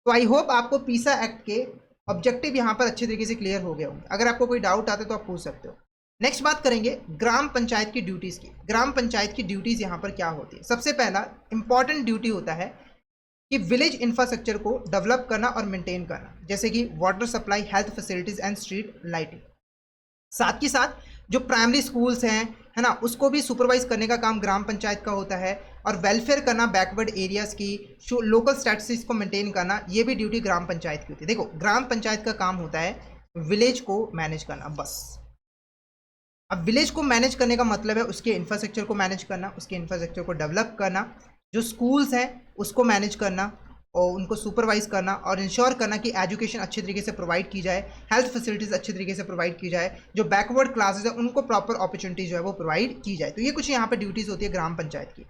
तो आई होप आपको पीसा एक्ट के ऑब्जेक्टिव यहाँ पर अच्छे तरीके से क्लियर हो गए होंगे। अगर आपको कोई डाउट आता है तो आप पूछ सकते हो। नेक्स्ट बात करेंगे ग्राम पंचायत की ड्यूटीज़ की। ग्राम पंचायत की ड्यूटीज़ यहाँ पर क्या होती है? सबसे पहला इंपॉर्टेंट ड्यूटी होता है कि विलेज इंफ्रास्ट्रक्चर को डेवलप करना और मेंटेन करना, जैसे कि water supply, health facilities and street lighting. साथ ही साथ जो प्राइमरी स्कूल्स हैं, है ना, उसको भी सुपरवाइज करने का काम ग्राम पंचायत का होता है, और वेलफेयर करना बैकवर्ड एरियाज़ की, लोकल स्टैटिस्टिक्स को मेंटेन करना, ये भी ड्यूटी ग्राम पंचायत की होती है। देखो, ग्राम पंचायत का काम होता है विलेज को मैनेज करना, बस। अब विलेज को मैनेज करने का मतलब है उसके इंफ्रास्ट्रक्चर को मैनेज करना, उसके इंफ्रास्ट्रक्चर को डेवलप करना, जो स्कूल्स हैं उसको मैनेज करना और उनको सुपरवाइज करना, और इंश्योर करना कि एजुकेशन अच्छे तरीके से प्रोवाइड की जाए, हेल्थ फैसिलिटीज़ अच्छे तरीके से प्रोवाइड की जाए, जो बैकवर्ड क्लासेज है उनको प्रॉपर अपॉर्चुनिटी जो है वो प्रोवाइड की जाए। तो ये कुछ यहाँ पे ड्यूटीज़ होती है ग्राम पंचायत की।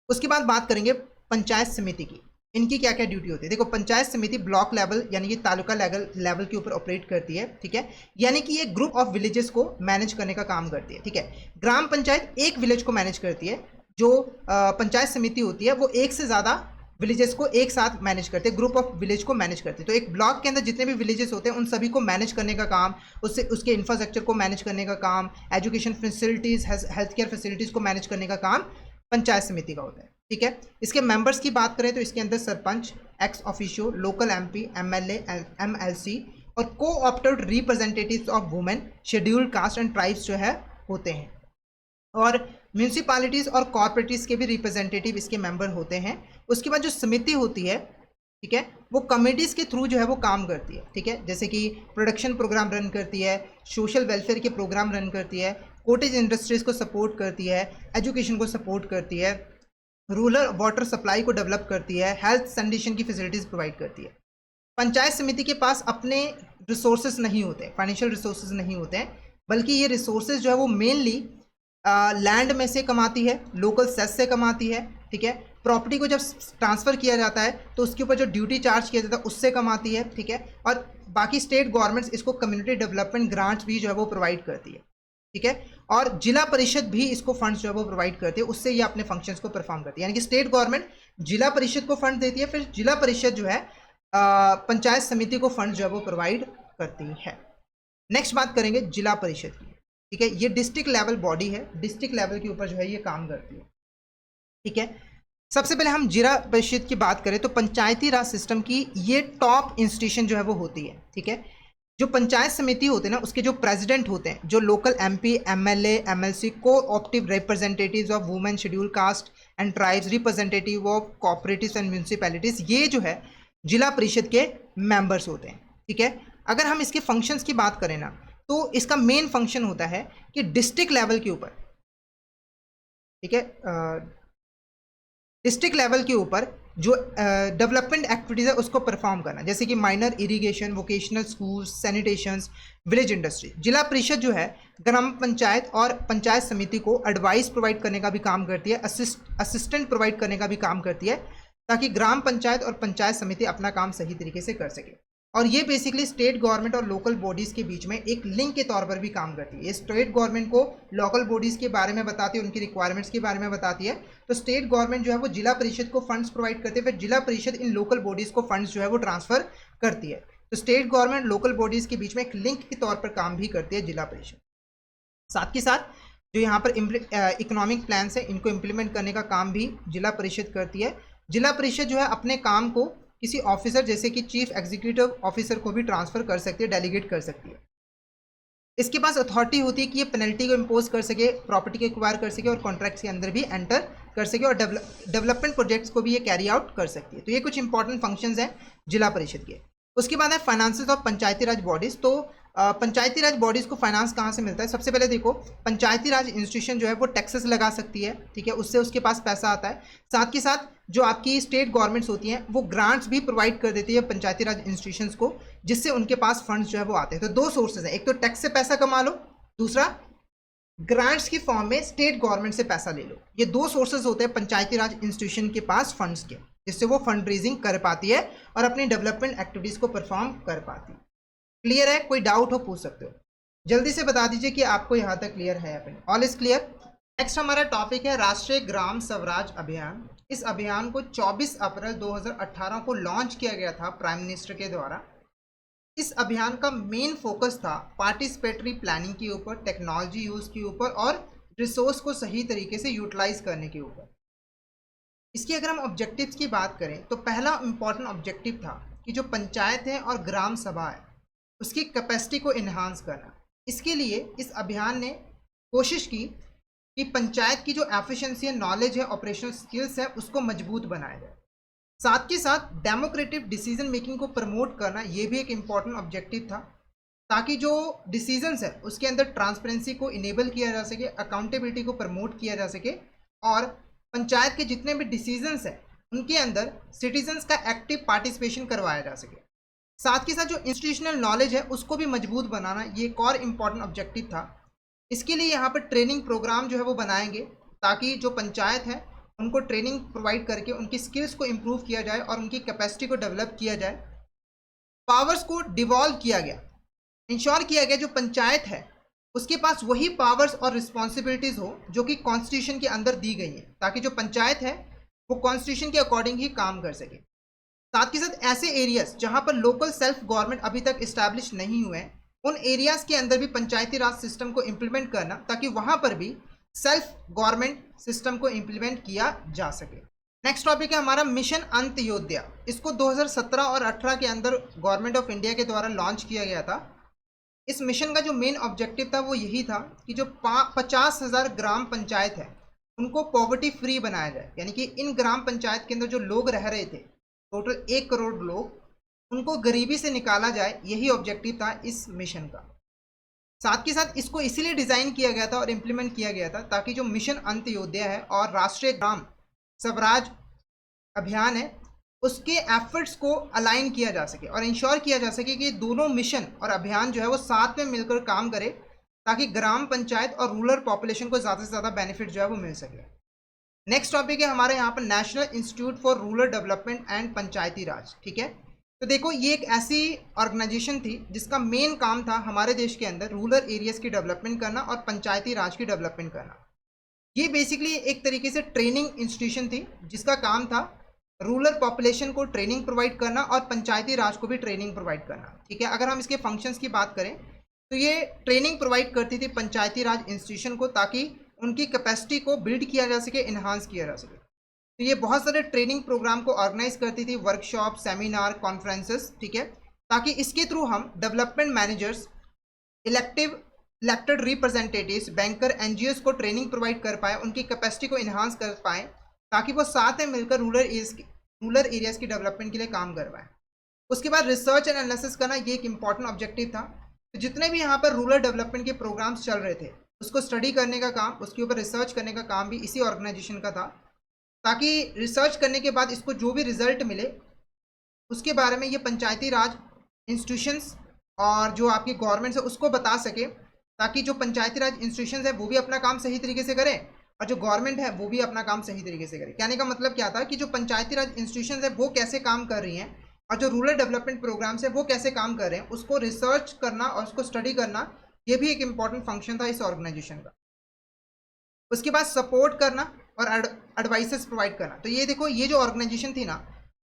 उसके बाद बात करेंगे पंचायत समिति की। इनकी क्या क्या ड्यूटी होती है? देखो, पंचायत समिति ब्लॉक लेवल यानी कि तालुका लेवल के ऊपर ऑपरेट करती है, ठीक है। यानी कि ये ग्रुप ऑफ विलेजेस को मैनेज करने का काम करती है, ठीक है। ग्राम पंचायत एक विलेज को मैनेज करती है, जो पंचायत समिति होती है वो एक से ज़्यादा विलेजेस को एक साथ मैनेज करते हैं, ग्रुप ऑफ विलेज को मैनेज करते हैं। तो एक ब्लॉक के अंदर जितने भी विलेजेस होते हैं उन सभी को मैनेज करने का काम, उससे उसके इंफ्रास्ट्रक्चर को मैनेज करने का काम, education facilities, health care facilities को मैनेज करने का काम पंचायत समिति का होता है, ठीक है। इसके मेंबर्स की बात करें तो इसके अंदर sarpanch, ex officio, local MP, MLA, MLC और को opted representatives of women, scheduled caste and tribes जो है होते हैं, और म्यूनसिपालिटीज़ और कॉर्पोरेटिव्स के भी रिप्रेजेंटेटिव इसके मेंबर होते हैं। उसके बाद जो समिति होती है, ठीक है, वो कमेटीज़ के थ्रू जो है वो काम करती है, ठीक है। जैसे कि प्रोडक्शन प्रोग्राम रन करती है, सोशल वेलफेयर के प्रोग्राम रन करती है, कॉटेज इंडस्ट्रीज को सपोर्ट करती है, एजुकेशन को सपोर्ट करती है, रूरल वाटर सप्लाई को डेवलप करती है, हेल्थ सैनिटेशन की फैसिलिटीज़ प्रोवाइड करती है। पंचायत समिति के पास अपने रिसोर्सेज नहीं होते, फाइनेंशियल रिसोर्सेज नहीं होते हैं, बल्कि ये रिसोर्सेज जो है वो मेनली लैंड में से कमाती है, लोकल सेस से कमाती है, ठीक है। प्रॉपर्टी को जब ट्रांसफ़र किया जाता है तो उसके ऊपर जो ड्यूटी चार्ज किया जाता है उससे कमाती है, ठीक है। और बाकी स्टेट गवर्नमेंट्स इसको कम्युनिटी डेवलपमेंट ग्रांट्स भी जो है वो प्रोवाइड करती है, ठीक है। और जिला परिषद भी इसको फंड्स जो है वो प्रोवाइड करती है, उससे ये अपने फंक्शंस को परफॉर्म करती है। यानी कि स्टेट गवर्नमेंट जिला परिषद को फंड देती है, फिर जिला परिषद जो है पंचायत समिति को फंड जो है वो प्रोवाइड करती है। नेक्स्ट बात करेंगे जिला परिषद की, ठीक है। ये डिस्ट्रिक्ट लेवल बॉडी है, डिस्ट्रिक्ट लेवल के ऊपर जो है ये काम करती है, ठीक है। सबसे पहले हम जिला परिषद की बात करें तो पंचायती राज सिस्टम की ये टॉप इंस्टीट्यूशन जो है वो होती है, ठीक है। जो पंचायत समिति होते हैं ना, उसके जो प्रेसिडेंट होते हैं, जो local MP, MLA, MLC, co-opted representatives of women, scheduled caste and tribes, representative of cooperatives and municipalities, ये जो है जिला परिषद के मेंबर्स होते हैं, ठीक है। अगर हम इसके फंक्शंस की बात करें ना, तो इसका मेन फंक्शन होता है कि डिस्ट्रिक्ट लेवल के ऊपर, ठीक है, डिस्ट्रिक्ट लेवल के ऊपर जो डेवलपमेंट एक्टिविटीज़ है उसको परफॉर्म करना, जैसे कि minor irrigation, vocational school, sanitations, village industry. जिला परिषद जो है ग्राम पंचायत और पंचायत समिति को एडवाइस प्रोवाइड करने का भी काम करती है, असिस्टेंट प्रोवाइड करने का भी काम करती है, ताकि ग्राम पंचायत और पंचायत समिति अपना काम सही तरीके से कर सके। और ये बेसिकली स्टेट गवर्नमेंट और लोकल बॉडीज़ के बीच में एक लिंक के तौर पर भी काम करती है। ये स्टेट गवर्नमेंट को लोकल बॉडीज़ के बारे में बताती है, उनकी रिक्वायरमेंट्स के बारे में बताती है। तो स्टेट गवर्नमेंट जो है वो जिला परिषद को फंड्स प्रोवाइड करती है, फिर जिला परिषद इन लोकल बॉडीज़ को फंड्स जो है वो ट्रांसफ़र करती है। तो स्टेट गवर्नमेंट लोकल बॉडीज़ के बीच में एक लिंक के तौर पर काम भी करती है जिला परिषद। साथ के साथ जो यहाँ पर इकोनॉमिक प्लान्स है, इनको इम्प्लीमेंट करने का काम भी जिला परिषद करती है। जिला परिषद जो है अपने काम को किसी ऑफिसर जैसे कि चीफ एग्जीक्यूटिव ऑफिसर को भी ट्रांसफ़र कर सकती है, डेलीगेट कर सकती है। इसके पास अथॉरिटी होती है कि ये पेनल्टी को इम्पोज कर सके, प्रॉपर्टी को एक्वायर कर सके और कॉन्ट्रैक्ट्स के अंदर भी एंटर कर सके, और डेवलपमेंट प्रोजेक्ट्स को भी ये कैरी आउट कर सकती है। तो ये कुछ इंपॉर्टेंट फंक्शंस हैं जिला परिषद के। उसके बाद है finances of Panchayati Raj bodies. तो पंचायती राज बॉडीज़ को फाइनेंस कहाँ से मिलता है? सबसे पहले देखो, पंचायती राज इंस्टीट्यूशन जो है वो टैक्सेस लगा सकती है, ठीक है, उससे उसके पास पैसा आता है। साथ के साथ जो आपकी स्टेट गवर्नमेंट्स होती हैं वो ग्रांट्स भी प्रोवाइड कर देती है पंचायती राज इंस्टीट्यूशंस को, जिससे उनके पास फंड्स जो है वो आते हैं। तो दो सोर्सेज हैं, एक तो टैक्स से पैसा कमा लो, दूसरा ग्रांट्स की फॉर्म में स्टेट गवर्नमेंट से पैसा ले लो। ये दो सोर्सेज होते हैं पंचायती राज इंस्टीट्यूशन के पास फंड्स के, जिससे वो फंड रेजिंग कर पाती है और अपनी डेवलपमेंट एक्टिविटीज़ को परफॉर्म कर पाती है। क्लियर है? कोई डाउट हो पूछ सकते हो, जल्दी से बता दीजिए कि आपको यहाँ तक क्लियर है या फिर ऑल इज क्लियर। नेक्स्ट हमारा टॉपिक है राष्ट्रीय ग्राम स्वराज अभियान। इस अभियान को 24 अप्रैल 2018 को लॉन्च किया गया था प्राइम मिनिस्टर के द्वारा। इस अभियान का मेन फोकस था पार्टिसिपेटरी प्लानिंग के ऊपर, टेक्नोलॉजी यूज़ के ऊपर और रिसोर्स को सही तरीके से यूटिलाइज करने के ऊपर। इसकी अगर हम ऑब्जेक्टिव्स की बात करें तो पहला इंपॉर्टेंट ऑब्जेक्टिव था कि जो पंचायत है और ग्राम सभा है उसकी कैपेसिटी को इन्हांस करना। इसके लिए इस अभियान ने कोशिश की कि पंचायत की जो एफिशिएंसी है, नॉलेज है, ऑपरेशनल स्किल्स है, उसको मजबूत बनाया जाए। साथ के साथ डेमोक्रेटिक डिसीजन मेकिंग को प्रमोट करना, ये भी एक इम्पॉर्टेंट ऑब्जेक्टिव था, ताकि जो डिसीजंस है उसके अंदर ट्रांसपेरेंसी को इनेबल किया जा सके, अकाउंटेबिलिटी को प्रमोट किया जा सके, और पंचायत के जितने भी डिसीजंस हैं उनके अंदर सिटीजन्स का एक्टिव पार्टिसिपेशन करवाया जा सके। साथ के साथ जो इंस्टीट्यूशनल नॉलेज है उसको भी मजबूत बनाना, ये एक और इम्पॉर्टेंट ऑब्जेक्टिव था। इसके लिए यहाँ पर ट्रेनिंग प्रोग्राम जो है वो बनाएंगे, ताकि जो पंचायत है उनको ट्रेनिंग प्रोवाइड करके उनकी स्किल्स को इम्प्रूव किया जाए और उनकी कैपेसिटी को डेवलप किया जाए। पावर्स को डिवॉल्व किया गया, इंश्योर किया गया जो पंचायत है उसके पास वही पावर्स और रिस्पॉन्सिबिलिटीज़ हो जो कि कॉन्स्टिट्यूशन के अंदर दी गई हैं, ताकि जो पंचायत है वो कॉन्स्टिट्यूशन के अकॉर्डिंग ही काम कर सके। साथ के साथ ऐसे एरियाज जहाँ पर लोकल सेल्फ गवर्नमेंट अभी तक इस्टेब्लिश नहीं हुए हैं, उन एरियाज़ के अंदर भी पंचायती राज सिस्टम को इम्प्लीमेंट करना, ताकि वहाँ पर भी सेल्फ गवर्नमेंट सिस्टम को इम्प्लीमेंट किया जा सके। नेक्स्ट टॉपिक है हमारा मिशन अंत्योदय। इसको 2017 और 18 के अंदर गवर्नमेंट ऑफ इंडिया के द्वारा लॉन्च किया गया था। इस मिशन का जो मेन ऑब्जेक्टिव था वो यही था कि जो 50,000 ग्राम पंचायत है उनको पॉवर्टी फ्री बनाया जाए, यानी कि इन ग्राम पंचायत के अंदर जो लोग रह रहे थे, टोटल 1 करोड़ लोग, उनको गरीबी से निकाला जाए, यही ऑब्जेक्टिव था इस मिशन का। साथ के साथ इसको इसीलिए डिज़ाइन किया गया था और इम्प्लीमेंट किया गया था ताकि जो मिशन अंत्योदय है और राष्ट्रीय ग्राम स्वराज अभियान है उसके एफर्ट्स को अलाइन किया जा सके और इंश्योर किया जा सके कि दोनों मिशन और अभियान जो है वो साथ में मिलकर काम करे ताकि ग्राम पंचायत और रूरल पॉपुलेशन को ज़्यादा से ज़्यादा बेनिफिट जो है वो मिल सके। नेक्स्ट टॉपिक है हमारे यहाँ पर national institute for rural development and panchayati raj. ठीक है, तो देखो ये एक ऐसी ऑर्गेनाइजेशन थी जिसका मेन काम था हमारे देश के अंदर रूरल एरियाज की डेवलपमेंट करना और पंचायती राज की डेवलपमेंट करना। ये बेसिकली एक तरीके से ट्रेनिंग इंस्टीट्यूशन थी जिसका काम था रूरल पॉपुलेशन को ट्रेनिंग प्रोवाइड करना और पंचायती राज को भी ट्रेनिंग प्रोवाइड करना। ठीक है, अगर हम इसके फंक्शंस की बात करें तो ये ट्रेनिंग प्रोवाइड करती थी पंचायती राज इंस्टीट्यूशन को ताकि उनकी कैपेसिटी को बिल्ड किया जा सके, इन्हांस किया जा सके। तो ये बहुत सारे ट्रेनिंग प्रोग्राम को ऑर्गेनाइज करती थी, वर्कशॉप, सेमिनार, कॉन्फ्रेंसेस। ठीक है, ताकि इसके थ्रू हम development managers, elected representatives, banker, NGOs को ट्रेनिंग प्रोवाइड कर पाए, उनकी कैपेसिटी को इन्हांस कर पाएँ ताकि वो साथ में मिलकर रूरल एरियाज़ की डेवलपमेंट के लिए काम कर पाएँ। उसके बाद रिसर्च एंड एनालिसिस करना ये एक इंपॉर्टेंट ऑब्जेक्टिव था। तो जितने भी यहाँ पर रूरल डेवलपमेंट के प्रोग्राम्स चल रहे थे उसको स्टडी करने का काम, उसके ऊपर रिसर्च करने का काम भी इसी ऑर्गेनाइजेशन का था ताकि रिसर्च करने के बाद इसको जो भी रिजल्ट मिले उसके बारे में ये पंचायती राज इंस्टीट्यूशंस और जो आपकी गवर्नमेंट है उसको बता सके ताकि जो पंचायती राज इंस्टीट्यूशंस है वो भी अपना काम सही तरीके से करें और जो गवर्नमेंट है वो भी अपना काम सही तरीके से करे। कहने का मतलब क्या था कि जो पंचायती राज इंस्टीट्यूशंस है वो कैसे काम कर रही हैं और जो रूरल डेवलपमेंट प्रोग्राम्स है वो कैसे काम कर रहे हैं उसको रिसर्च करना और उसको स्टडी करना ये भी एक इम्पॉर्टेंट फंक्शन था इस ऑर्गेनाइजेशन का। उसके बाद सपोर्ट करना और एडवाइसेस प्रोवाइड करना। तो ये देखो ये जो ऑर्गेनाइजेशन थी ना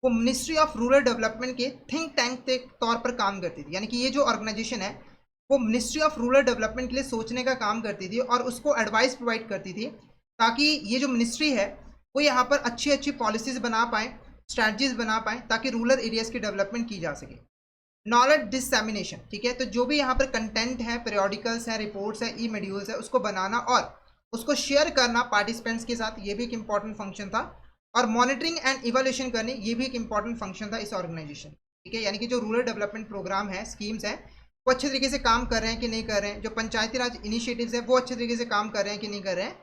वो मिनिस्ट्री ऑफ रूरल डेवलपमेंट के थिंक टैंक के तौर पर काम करती थी। यानी कि ये जो ऑर्गेनाइजेशन है वो मिनिस्ट्री ऑफ रूरल डेवलपमेंट के लिए सोचने का काम करती थी और उसको एडवाइस प्रोवाइड करती थी ताकि ये जो मिनिस्ट्री है वो यहाँ पर अच्छी अच्छी पॉलिसीज़ बना पाएँ, स्ट्रैटजीज बना पाएँ ताकि रूरल एरियाज़ की डेवलपमेंट की जा सके। नॉलेज डिससेमिनेशन। ठीक है, तो जो भी यहाँ पर कंटेंट है, पीरियोडिकल्स हैं, रिपोर्ट्स हैं, ई मॉड्यूल्स है, उसको बनाना और उसको शेयर करना पार्टिसिपेंट्स के साथ, ये भी एक इंपॉर्टेंट फंक्शन था। और मॉनिटरिंग एंड इवैल्यूएशन करने, ये भी एक इंपॉर्टेंट फंक्शन था इस ऑर्गेनाइजेशन। ठीक है, यानी कि जो रूरल डेवलपमेंट प्रोग्राम है, स्कीम्स हैं, वो अच्छे तरीके से काम कर रहे हैं कि नहीं कर रहे हैं, जो पंचायती राज इनिशिएटिव्स है वो अच्छे तरीके से काम कर रहे हैं कि नहीं कर रहे हैं,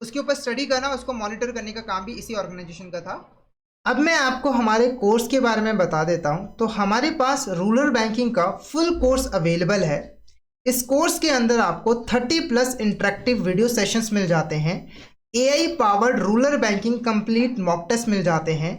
उसके ऊपर स्टडी करना, उसको मॉनिटर करने का काम भी इसी ऑर्गेनाइजेशन का था। अब मैं आपको हमारे कोर्स के बारे में बता देता हूं। तो हमारे पास रूरल बैंकिंग का फुल कोर्स अवेलेबल है। इस कोर्स के अंदर आपको 30+ इंटरेक्टिव वीडियो सेशंस मिल जाते हैं, AI powered rural banking complete mock test मिल जाते हैं,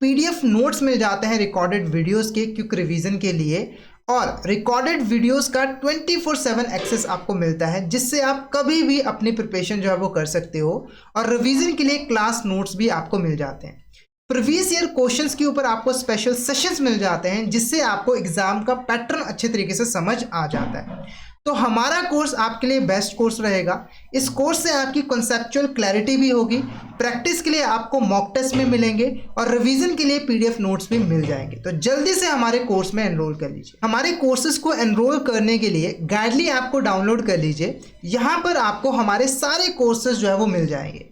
PDF नोट्स मिल जाते हैं रिकॉर्डेड वीडियोस के क्विक रिवीजन के लिए, और रिकॉर्डेड वीडियोस का 24/7 एक्सेस आपको मिलता है जिससे आप कभी भी अपनी प्रिपरेशन जो है वो कर सकते हो। और रिवीजन के लिए क्लास नोट्स भी आपको मिल जाते हैं। प्रीवियस ईयर क्वेश्चंस के ऊपर आपको स्पेशल सेशंस मिल जाते हैं जिससे आपको एग्जाम का पैटर्न अच्छे तरीके से समझ आ जाता है। तो हमारा कोर्स आपके लिए बेस्ट कोर्स रहेगा। इस कोर्स से आपकी कॉन्सेप्चुअल क्लैरिटी भी होगी, प्रैक्टिस के लिए आपको मॉक टेस्ट में मिलेंगे और रिवीजन के लिए PDF नोट्स भी मिल जाएंगे। तो जल्दी से हमारे कोर्स में एनरोल कर लीजिए। हमारे कोर्सेज को एनरोल करने के लिए गाइडली ऐप को डाउनलोड कर लीजिए। यहाँ पर आपको हमारे सारे कोर्सेज जो है वो मिल जाएंगे।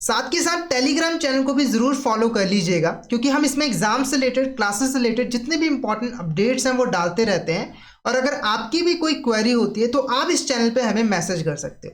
साथ के साथ टेलीग्राम चैनल को भी ज़रूर फॉलो कर लीजिएगा क्योंकि हम इसमें एग्जाम से रिलेटेड, क्लासेस से रिलेटेड जितने भी इंपॉर्टेंट अपडेट्स हैं वो डालते रहते हैं। और अगर आपकी भी कोई क्वेरी होती है तो आप इस चैनल पे हमें मैसेज कर सकते हो।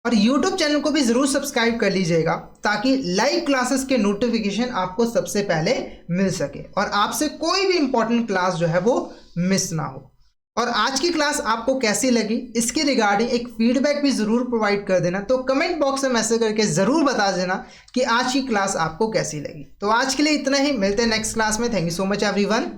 और YouTube चैनल को भी ज़रूर सब्सक्राइब कर लीजिएगा ताकि लाइव क्लासेस के नोटिफिकेशन आपको सबसे पहले मिल सके और आपसे कोई भी इंपॉर्टेंट क्लास जो है वो मिस ना हो। और आज की क्लास आपको कैसी लगी इसके रिगार्डिंग एक फीडबैक भी ज़रूर प्रोवाइड कर देना। तो कमेंट बॉक्स में मैसेज करके ज़रूर बता देना कि आज की क्लास आपको कैसी लगी। तो आज के लिए इतना ही, मिलते हैं नेक्स्ट क्लास में। Thank you so much everyone.